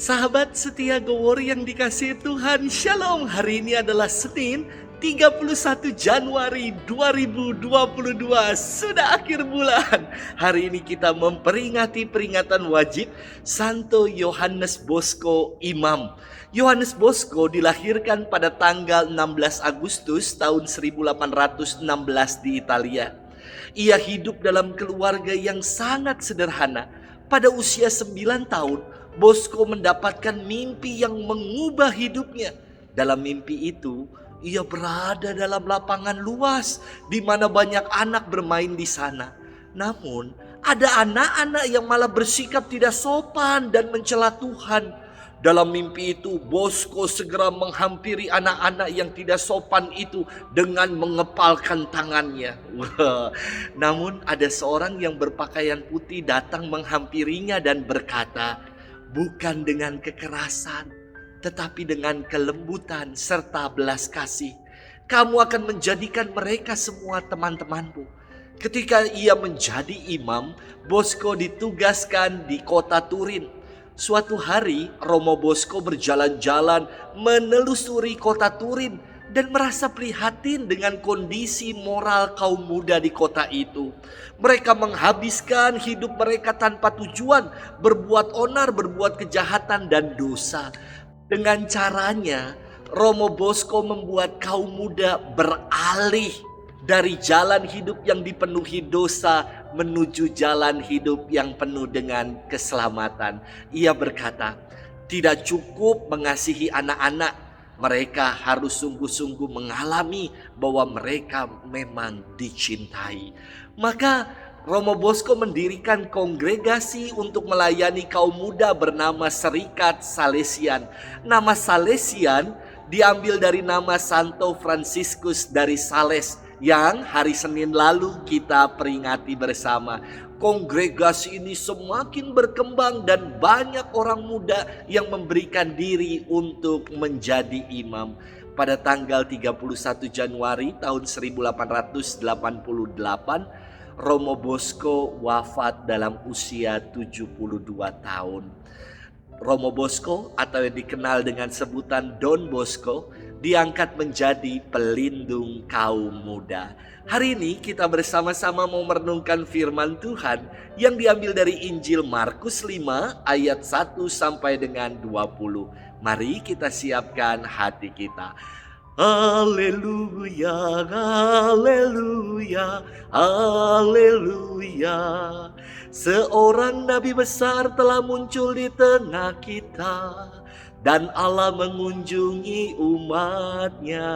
Sahabat setia Gowor yang dikasihi Tuhan, Shalom. Hari ini adalah Senin 31 Januari 2022. Sudah akhir bulan. Hari ini kita memperingati peringatan wajib Santo Yohanes Bosco Imam. Yohanes Bosco dilahirkan pada tanggal 16 Agustus tahun 1816 di Italia. Ia hidup dalam keluarga yang sangat sederhana. Pada usia 9 tahun, Bosco mendapatkan mimpi yang mengubah hidupnya. Dalam mimpi itu, ia berada dalam lapangan luas di mana banyak anak bermain di sana. Namun, ada anak-anak yang malah bersikap tidak sopan dan mencela Tuhan. Dalam mimpi itu, Bosco segera menghampiri anak-anak yang tidak sopan itu dengan mengepalkan tangannya. Namun ada seorang yang berpakaian putih datang menghampirinya dan berkata, "Bukan dengan kekerasan, tetapi dengan kelembutan serta belas kasih, kamu akan menjadikan mereka semua teman-temanmu." Ketika ia menjadi imam, Bosco ditugaskan di kota Turin. Suatu hari, Romo Bosco berjalan-jalan menelusuri kota Turin dan merasa prihatin dengan kondisi moral kaum muda di kota itu. Mereka menghabiskan hidup mereka tanpa tujuan, berbuat onar, berbuat kejahatan dan dosa. Dengan caranya, Romo Bosco membuat kaum muda beralih dari jalan hidup yang dipenuhi dosa menuju jalan hidup yang penuh dengan keselamatan. Ia berkata, tidak cukup mengasihi anak-anak, mereka harus sungguh-sungguh mengalami bahwa mereka memang dicintai. Maka Romo Bosco mendirikan kongregasi untuk melayani kaum muda bernama Serikat Salesian. Nama Salesian diambil dari nama Santo Fransiskus dari Sales yang hari Senin lalu kita peringati bersama. Kongregasi ini semakin berkembang dan banyak orang muda yang memberikan diri untuk menjadi imam. Pada tanggal 31 Januari tahun 1888, Romo Bosco wafat dalam usia 72 tahun. Romo Bosco atau yang dikenal dengan sebutan Don Bosco diangkat menjadi pelindung kaum muda. Hari ini kita bersama-sama mau merenungkan firman Tuhan yang diambil dari Injil Markus 5 ayat 1 sampai dengan 20. Mari kita siapkan hati kita. Haleluya, haleluya, haleluya. Seorang nabi besar telah muncul di tengah kita, dan Allah mengunjungi umatnya.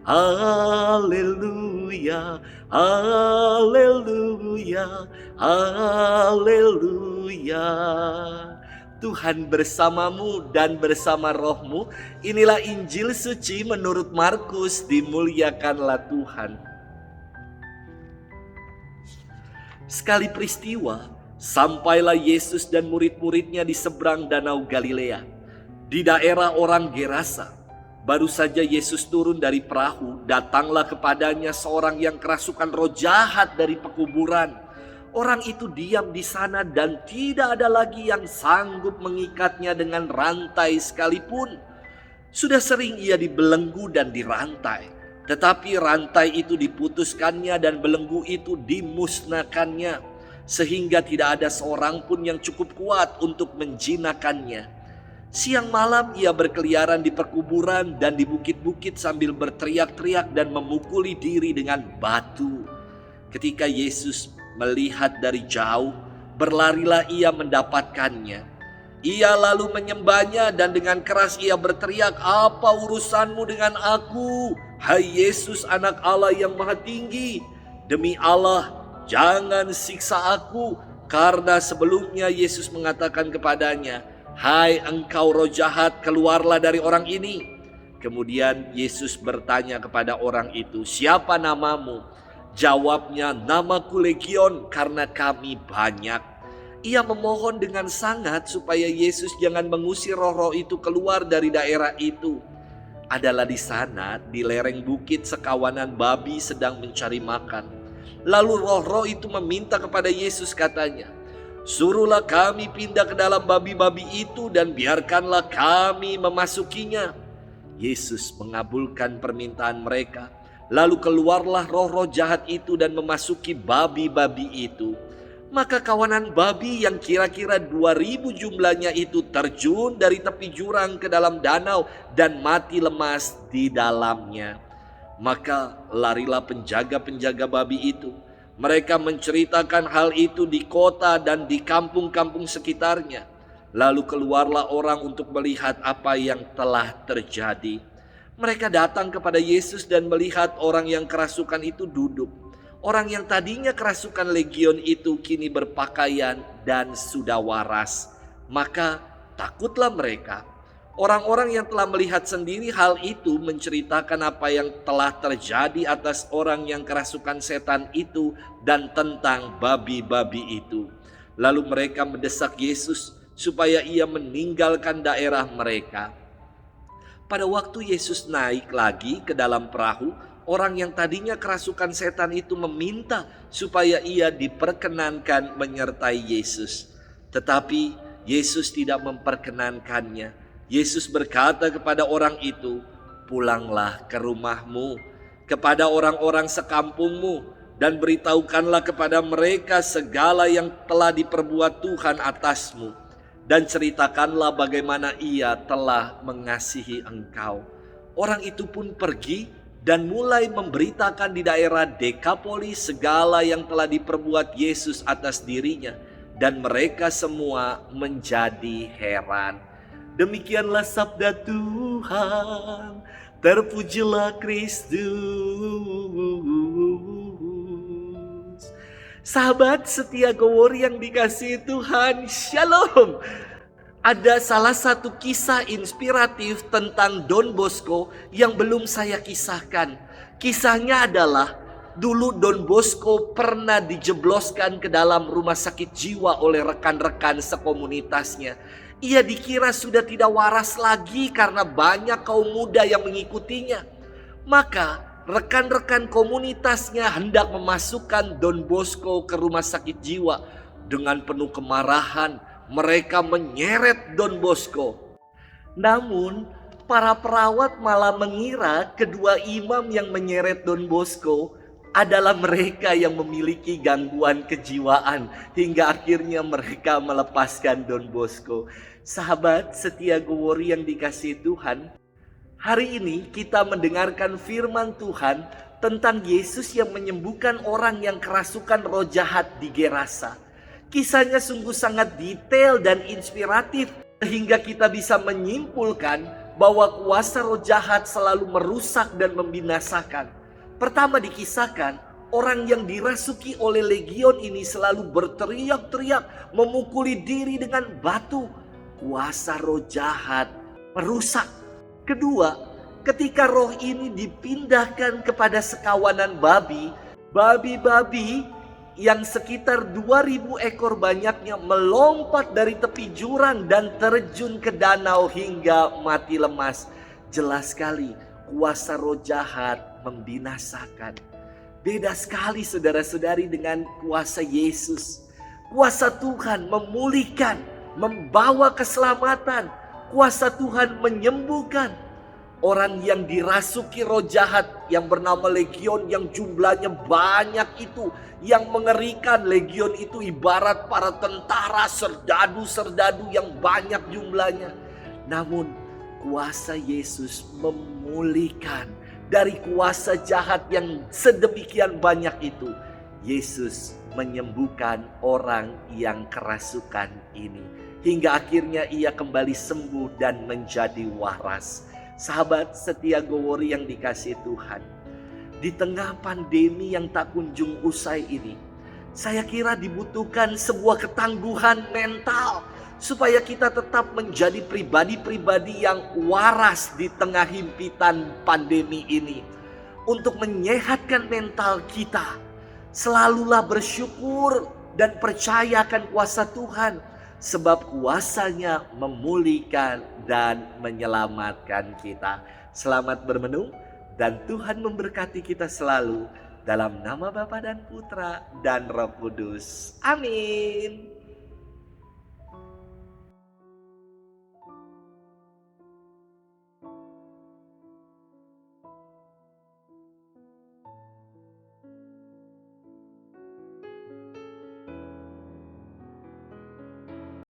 Haleluya, haleluya, haleluya. Tuhan bersamamu dan bersama rohmu. Inilah Injil suci menurut Markus. Dimuliakanlah Tuhan. Sekali peristiwa, sampailah Yesus dan murid-muridnya di seberang danau Galilea, di daerah orang Gerasa. Baru saja Yesus turun dari perahu, datanglah kepadanya seorang yang kerasukan roh jahat dari pekuburan. Orang itu diam di sana dan tidak ada lagi yang sanggup mengikatnya dengan rantai sekalipun. Sudah sering ia dibelenggu dan dirantai, tetapi rantai itu diputuskannya dan belenggu itu dimusnahkannya, sehingga tidak ada seorang pun yang cukup kuat untuk menjinakkannya. Siang malam ia berkeliaran di perkuburan dan di bukit-bukit sambil berteriak-teriak dan memukuli diri dengan batu. Ketika Yesus melihat dari jauh, berlarilah ia mendapatkannya. Ia lalu menyembahnya dan dengan keras ia berteriak, "Apa urusanmu dengan aku, hai Yesus anak Allah yang maha tinggi? Demi Allah, jangan siksa aku." Karena sebelumnya Yesus mengatakan kepadanya, "Hai engkau roh jahat, keluarlah dari orang ini." Kemudian Yesus bertanya kepada orang itu, "Siapa namamu?" Jawabnya, "Namaku Legion, karena kami banyak." Ia memohon dengan sangat supaya Yesus jangan mengusir roh-roh itu keluar dari daerah itu. Adalah di sana, di lereng bukit, sekawanan babi sedang mencari makan. Lalu roh-roh itu meminta kepada Yesus, katanya, Suruhlah kami pindah ke dalam babi-babi itu dan biarkanlah kami memasukinya." Yesus mengabulkan permintaan mereka. Lalu keluarlah roh-roh jahat itu dan memasuki babi-babi itu. Maka kawanan babi yang kira-kira 2.000 jumlahnya itu terjun dari tepi jurang ke dalam danau dan mati lemas di dalamnya. Maka larilah penjaga-penjaga babi itu. Mereka menceritakan hal itu di kota dan di kampung-kampung sekitarnya. Lalu keluarlah orang untuk melihat apa yang telah terjadi. Mereka datang kepada Yesus dan melihat orang yang kerasukan itu duduk. Orang yang tadinya kerasukan legion itu kini berpakaian dan sudah waras. Maka takutlah mereka. Orang-orang yang telah melihat sendiri hal itu menceritakan apa yang telah terjadi atas orang yang kerasukan setan itu dan tentang babi-babi itu. Lalu mereka mendesak Yesus supaya ia meninggalkan daerah mereka. Pada waktu Yesus naik lagi ke dalam perahu, orang yang tadinya kerasukan setan itu meminta supaya ia diperkenankan menyertai Yesus. Tetapi Yesus tidak memperkenankannya. Yesus berkata kepada orang itu, "Pulanglah ke rumahmu, kepada orang-orang sekampungmu, dan beritahukanlah kepada mereka segala yang telah diperbuat Tuhan atasmu. Dan ceritakanlah bagaimana ia telah mengasihi engkau." Orang itu pun pergi dan mulai memberitakan di daerah Dekapoli segala yang telah diperbuat Yesus atas dirinya. Dan mereka semua menjadi heran. Demikianlah sabda Tuhan. Terpujilah Kristus. Sahabat setia Gowor yang dikasihi Tuhan, Shalom. Ada salah satu kisah inspiratif tentang Don Bosco yang belum saya kisahkan. Kisahnya adalah dulu Don Bosco pernah dijebloskan ke dalam rumah sakit jiwa oleh rekan-rekan sekomunitasnya. Ia dikira sudah tidak waras lagi karena banyak kaum muda yang mengikutinya. Maka rekan-rekan komunitasnya hendak memasukkan Don Bosco ke rumah sakit jiwa. Dengan penuh kemarahan, mereka menyeret Don Bosco. Namun, para perawat malah mengira kedua imam yang menyeret Don Bosco adalah mereka yang memiliki gangguan kejiwaan. Hingga akhirnya mereka melepaskan Don Bosco. Sahabat setia Gowor yang dikasihi Tuhan, hari ini kita mendengarkan firman Tuhan tentang Yesus yang menyembuhkan orang yang kerasukan roh jahat di Gerasa. Kisahnya sungguh sangat detail dan inspiratif sehingga kita bisa menyimpulkan bahwa kuasa roh jahat selalu merusak dan membinasakan. Pertama dikisahkan, orang yang dirasuki oleh legion ini selalu berteriak-teriak, memukuli diri dengan batu. Kuasa roh jahat merusak. Kedua, ketika roh ini dipindahkan kepada sekawanan babi, babi-babi yang sekitar 2.000 ekor banyaknya melompat dari tepi jurang dan terjun ke danau hingga mati lemas. Jelas sekali kuasa roh jahat membinasakan. Beda sekali saudara-saudari dengan kuasa Yesus. Kuasa Tuhan memulihkan, membawa keselamatan. Kuasa Tuhan menyembuhkan. Orang yang dirasuki roh jahat yang bernama legion yang jumlahnya banyak itu, yang mengerikan. Legion itu ibarat para tentara serdadu-serdadu yang banyak jumlahnya. Namun kuasa Yesus memulihkan dari kuasa jahat yang sedemikian banyak itu. Yesus menyembuhkan orang yang kerasukan ini. Hingga akhirnya ia kembali sembuh dan menjadi waras. Sahabat setia Gowor yang dikasihi Tuhan, di tengah pandemi yang tak kunjung usai ini, saya kira dibutuhkan sebuah ketangguhan mental supaya kita tetap menjadi pribadi-pribadi yang waras di tengah himpitan pandemi ini. Untuk menyehatkan mental kita, selalulah bersyukur dan percayakan kuasa Tuhan. Sebab kuasanya memulihkan dan menyelamatkan kita. Selamat bermenung dan Tuhan memberkati kita selalu. Dalam nama Bapa dan Putra dan Roh Kudus. Amin.